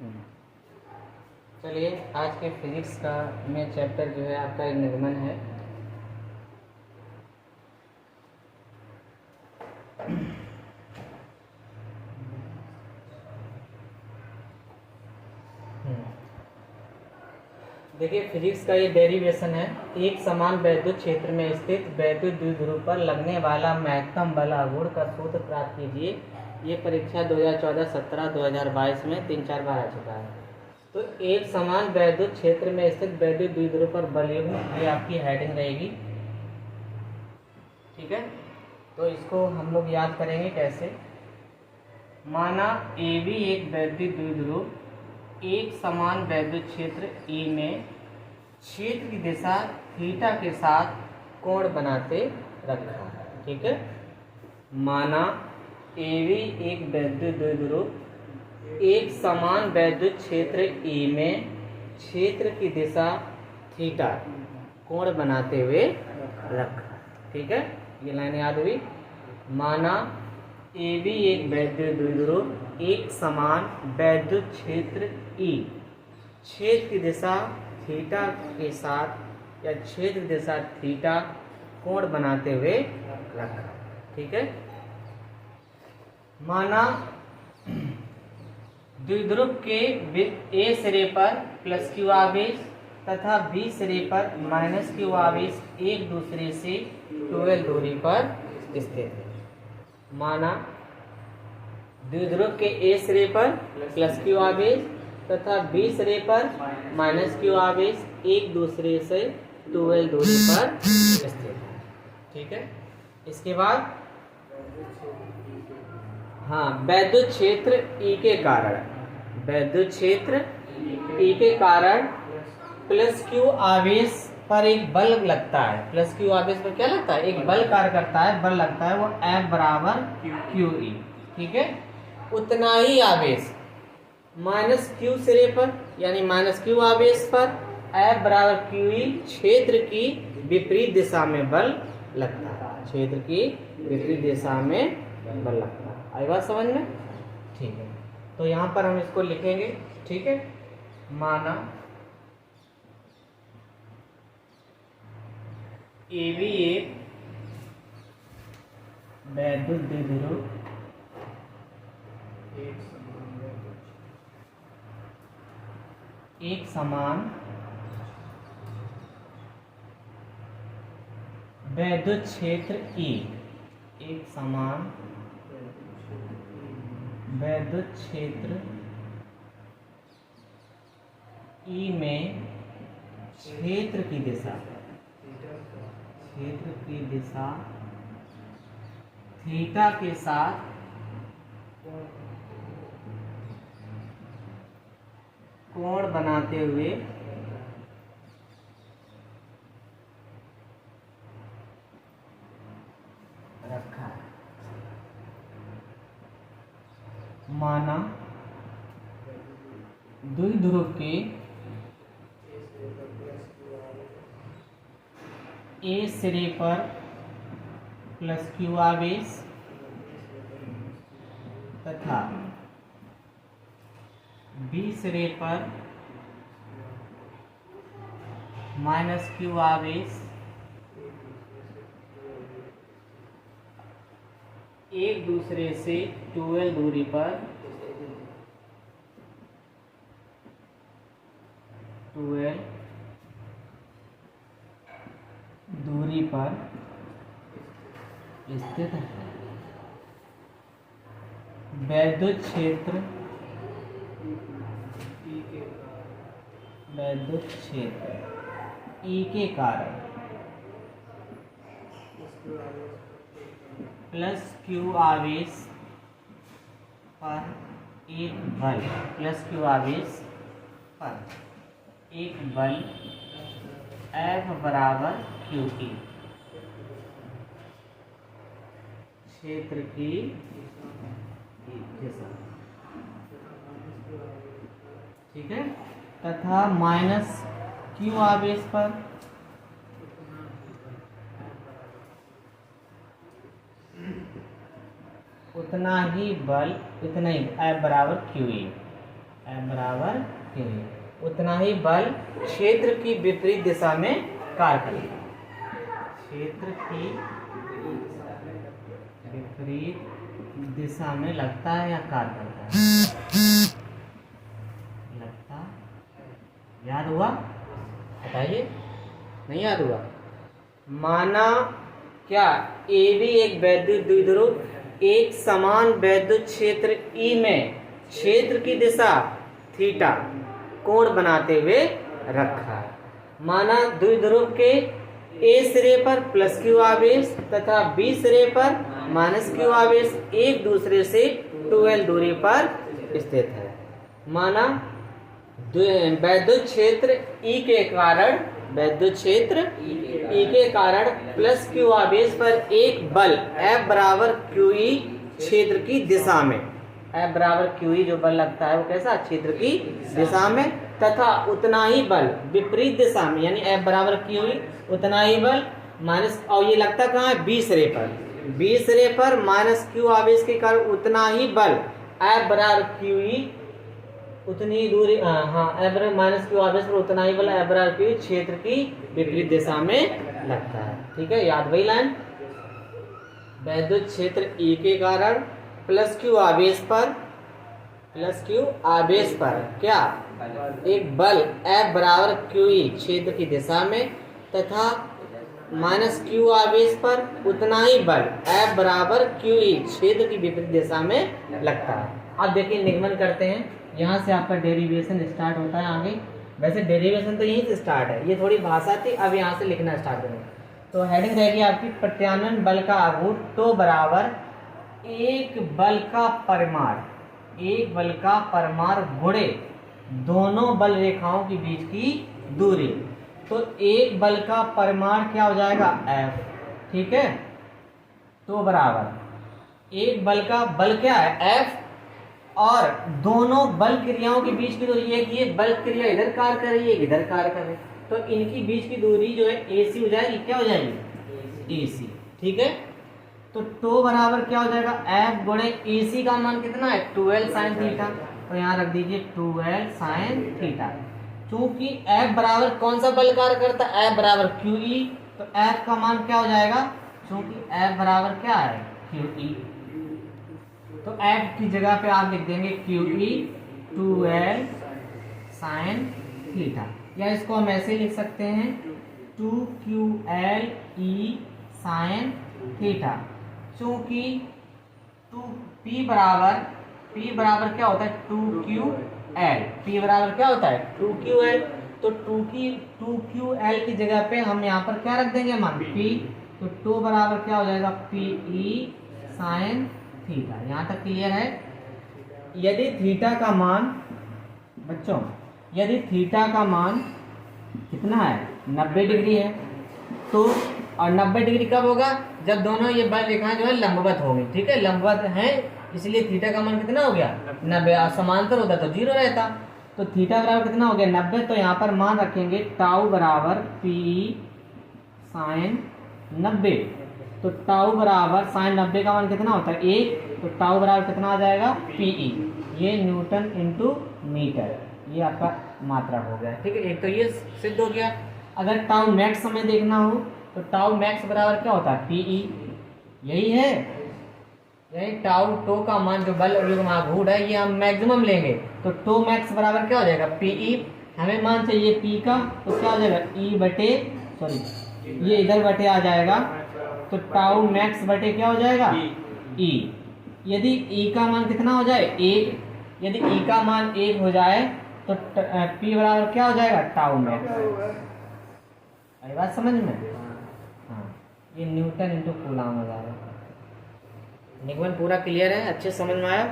हम्म। चलिए आज के फिजिक्स का में चैप्टर जो है आपका निर्गमन है। देखिए फिजिक्स का ये डेरिवेशन है। एक समान वैद्युत क्षेत्र में स्थित वैद्युत द्विध्रुव पर लगने वाला महत्तम बल आघूर्ण का सूत्र प्राप्त कीजिए। ये परीक्षा 2014, 17, 2022 में 3-4 बार आ चुका है। तो एक समान वैद्युत क्षेत्र में स्थित वैद्युत द्विध्रुव पर बल युग्म, ये आपकी हेडिंग रहेगी। ठीक है, तो इसको हम लोग याद करेंगे कैसे। माना ए बी एक वैद्युत द्विध्रुव एक समान वैद्युत क्षेत्र E में क्षेत्र की दिशा थीटा के साथ कोण बनाते रखा है। ठीक है, माना ए बी एक वैद्युत द्विध्रुव एक समान वैद्युत क्षेत्र E में क्षेत्र की दिशा थीटा कोण बनाते हुए रखा। ठीक है, ये लाइन याद हुई। माना ए बी एक वैद्युत द्विध्रुव एक समान वैद्युत क्षेत्र E क्षेत्र की दिशा थीटा के साथ या क्षेत्र दिशा थीटा कोण बनाते हुए रखा। ठीक है, माना द्विध्रुव के ए सिरे पर प्लस क्यू आवेश तथा बी सिरे पर माइनस क्यू आवेश एक दूसरे से 12 दूरी पर स्थित है। माना द्विध्रुव के ए सिरे पर प्लस क्यू आवेश तथा बी सिरे पर माइनस क्यू आवेश एक दूसरे से 12 दूरी पर स्थित है। ठीक है, इसके बाद हाँ वैद्युत क्षेत्र E के कारण, वैद्युत क्षेत्र E के कारण प्लस क्यू आवेश पर एक बल लगता है। प्लस क्यू आवेश पर क्या लगता है? एक बल कार्य करता है, बल लगता है, वो F बराबर क्यू ई। ठीक है, उतना ही आवेश माइनस क्यू सिरे पर यानी माइनस क्यू आवेश पर F बराबर क्यू ई क्षेत्र की विपरीत दिशा में बल लगता है। क्षेत्र की विपरीत दिशा में बल लगता है। आई बात समझ में? ठीक है, तो यहाँ पर हम इसको लिखेंगे। ठीक है, माना ए बी एक वैद्युत द्विध्रुव एक समान वैद्युत क्षेत्र E एक समान वैद्युत क्षेत्र E में क्षेत्र की दिशा थीटा के साथ कोण बनाते हुए रखा है। माना द्विध्रुव के ए सिरे पर प्लस क्यू आवेश तथा बी सिरे पर माइनस क्यू आवेश एक दूसरे से 12 दूरी पर 12 दूरी पर स्थित है। वैद्युत क्षेत्र E के कारण प्लस क्यू आवेश पर एक बल, प्लस क्यू आवेश पर एक बल F बराबर क्यू ई क्षेत्र की दिशा। ठीक है, तथा माइनस क्यू आवेश पर उतना ही बल, इतना ही F बराबर क्यू ई। F बराबर QE, उतना ही बल क्षेत्र की विपरीत दिशा में कार्य करेगा। क्षेत्र की विपरीत दिशा में लगता है या कार्य करता है? लगता। याद हुआ? बताइए, नहीं याद हुआ? माना क्या AB एक वैद्युत द्विध्रुव एक समान वैद्युत क्षेत्र E में क्षेत्र की दिशा थीटा कोण बनाते हुए रखा है। माना द्विध्रुव के A सिरे पर प्लस Q आवेश तथा B सिरे पर माइनस Q आवेश एक दूसरे से 2L दूरी पर स्थित है। माना वैद्युत क्षेत्र E के कारण प्लस Q आवेश पर एक बल F बराबर QE क्षेत्र की दिशा में, F बराबर QE जो बल लगता है वो कैसा? क्षेत्र की दिशा में, तथा उतना ही बल विपरीत दिशा में, यानी F बराबर QE उतना ही बल माइनस, और ये लगता कहाँ है? B सिरे पर। B सिरे पर माइनस Q आवेश के कारण उतना ही बल F बराबर QE उतनी ही दूरी, F बराबर माइनस Q आवेश पर उतना ही बल F बराबर QE क्षेत्र की विपरीत दिशा में लगता है। ठीक है, याद वही लाइन। वैद्युत क्षेत्र E के कारण प्लस Q आवेश पर क्या? एक बल F बराबर QE क्षेत्र की दिशा में तथा माइनस Q आवेश पर उतना ही बल F बराबर QE क्षेत्र की विपरीत दिशा में लगता है। अब देखिए निगमन करते हैं, यहाँ से आपका डेरिवेशन स्टार्ट होता है आगे। वैसे डेरिवेशन तो यहीं से स्टार्ट है, ये थोड़ी भाषा थी, अब यहाँ से लिखना स्टार्ट करेंगे। तो हेडिंग रहेगी आपकी प्रत्यानयन बल का आघूर्ण तो बराबर एक बल का परिमाण गुणे दोनों बल रेखाओं के बीच की दूरी। तो एक बल का परिमाण क्या हो जाएगा? F। ठीक है, तो बराबर एक बल का बल क्या है? F, और दोनों बल क्रियाओं के बीच की दूरी, एक ये बल क्रिया इधर कार्य कर रही है, इधर कार्य कर रही है, तो इनकी बीच की दूरी जो है AC हो जाएगी। क्या हो जाएगी? AC। ठीक है, तो टो बराबर क्या हो जाएगा? F गुणे AC का मान कितना है? 2L sine theta. तो यहाँ रख दीजिए 2L साइन थीटा। चूंकि F बराबर कौन सा बल कार्य करता है? F बराबर QE, तो F का मान क्या हो जाएगा? चूंकि F बराबर क्या है? QE, तो F की जगह पे आप लिख देंगे QE 2L साइन थीटा, या इसको हम ऐसे लिख सकते हैं 2QL E साइन थीटा। चूंकि P बराबर क्या होता है? 2QL। P बराबर क्या होता है? 2QL। तो 2QL की जगह पे हम यहाँ पर क्या रख देंगे मान? P। तो 2 बराबर क्या हो जाएगा? PE sine theta. यहाँ तक क्लियर है? यदि थीटा का मान बच्चों, यदि थीटा का मान कितना है? 90 डिग्री है, तो और 90 डिग्री कब होगा? जब दोनों ये बल रेखाएं जो है लंबवत होंगी। ठीक है, लंबवत है, इसलिए थीटा का मान कितना हो गया? 90। समांतर होता तो 0 रहता। तो थीटा बराबर कितना हो गया? 90। तो यहाँ पर मान रखेंगे टाउ बराबर PE साइन 90। तो टाउ बराबर साइन 90 का मान कितना होता है? 1। तो टाउ बराबर कितना आ जाएगा? PE। ये न्यूटन इंटू मीटर, ये आपका मात्रा हो गया। ठीक है, एक तो ये सिद्ध हो गया। अगर टाउ मैक्स समय देखना हो तो टाउ मैक्स बराबर क्या होता है? PE। यही है, यही टाउ टो का मान जो बल युग्म आघूर्ण है, ये हम मैक्सिमम लेंगे। तो टो मैक्स बराबर क्या हो जाएगा? PE। हमें मान चाहिए P का, तो क्या हो जाएगा? E बटे, सॉरी ये इधर बटे आ जाएगा, तो टाउ मैक्स बटे क्या हो जाएगा? E। यदि E का मान कितना हो जाए? 1। यदि E का मान 1 हो जाए तो P बराबर क्या हो जाएगा? Tau max. आई बात समझ में? हाँ, ये न्यूटन इंटू कूलम हो जाएगा। निगमन पूरा क्लियर है? अच्छे समझ में आया?